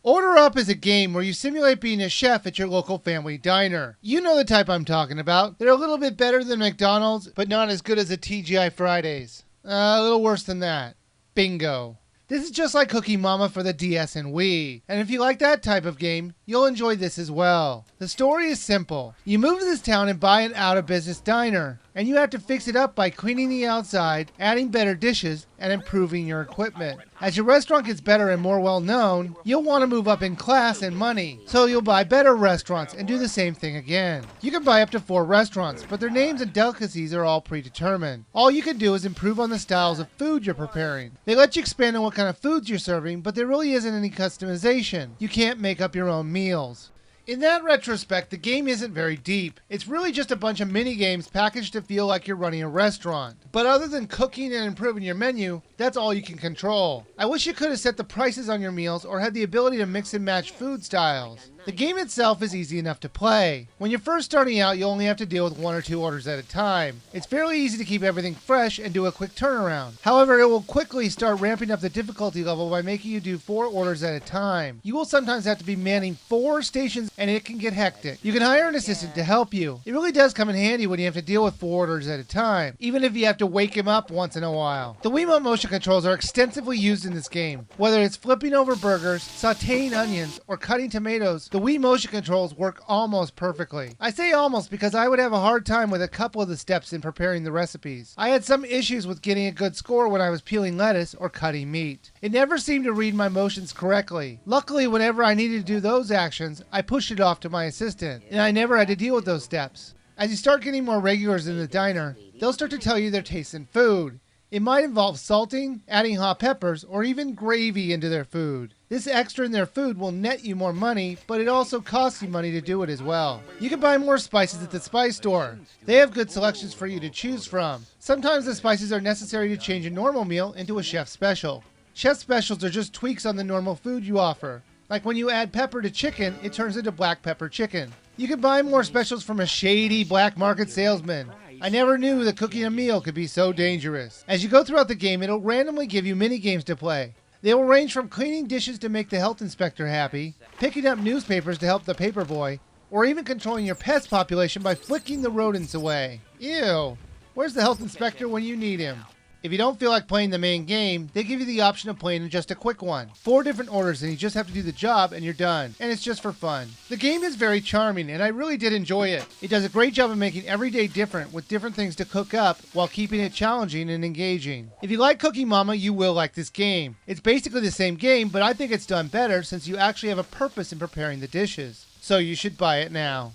Order Up is a game where you simulate being a chef at your local family diner. You know the type I'm talking about. They're a little bit better than McDonald's, but not as good as a TGI Fridays. A little worse than that. Bingo. This is just like Cookie Mama for the DS and Wii, and if you like that type of game, you'll enjoy this as well. The story is simple. You move to this town and buy an out-of-business diner, and you have to fix it up by cleaning the outside, adding better dishes, and improving your equipment. As your restaurant gets better and more well-known, you'll want to move up in class and money, so you'll buy better restaurants and do the same thing again. You can buy up to 4 restaurants, but their names and delicacies are all predetermined. All you can do is improve on the styles of food you're preparing. They let you expand on what kind of foods you're serving, but there really isn't any customization. You can't make up your own meals. In that retrospect, the game isn't very deep. It's really just a bunch of mini games packaged to feel like you're running a restaurant. But other than cooking and improving your menu, that's all you can control. I wish you could have set the prices on your meals or had the ability to mix and match food styles. The game itself is easy enough to play. When you're first starting out, you only have to deal with 1 or 2 orders at a time. It's fairly easy to keep everything fresh and do a quick turnaround. However, it will quickly start ramping up the difficulty level by making you do 4 orders at a time. You will sometimes have to be manning 4 stations, and it can get hectic. You can hire an assistant to help you. It really does come in handy when you have to deal with 4 orders at a time, even if you have to wake him up once in a while. The Wiimote motion controls are extensively used in this game. Whether it's flipping over burgers, sauteing onions, or cutting tomatoes, the Wii motion controls work almost perfectly. I say almost because I would have a hard time with a couple of the steps in preparing the recipes. I had some issues with getting a good score when I was peeling lettuce or cutting meat. It never seemed to read my motions correctly. Luckily, whenever I needed to do those actions, I pushed it off to my assistant, and I never had to deal with those steps. As you start getting more regulars in the diner, they'll start to tell you their tastes in food. It might involve salting, adding hot peppers, or even gravy into their food. This extra in their food will net you more money, but it also costs you money to do it as well. You can buy more spices at the spice store. They have good selections for you to choose from. Sometimes the spices are necessary to change a normal meal into a chef special. Chef specials are just tweaks on the normal food you offer. Like when you add pepper to chicken, it turns into black pepper chicken. You can buy more specials from a shady black market salesman. I never knew that cooking a meal could be so dangerous. As you go throughout the game, it'll randomly give you mini games to play. They will range from cleaning dishes to make the health inspector happy, picking up newspapers to help the paper boy, or even controlling your pet's population by flicking the rodents away. Ew, where's the health inspector when you need him? If you don't feel like playing the main game, they give you the option of playing in just a quick one. 4 different orders and you just have to do the job and you're done. And it's just for fun. The game is very charming and I really did enjoy it. It does a great job of making every day different with different things to cook up while keeping it challenging and engaging. If you like Cookie Mama, you will like this game. It's basically the same game, but I think it's done better since you actually have a purpose in preparing the dishes. So you should buy it now.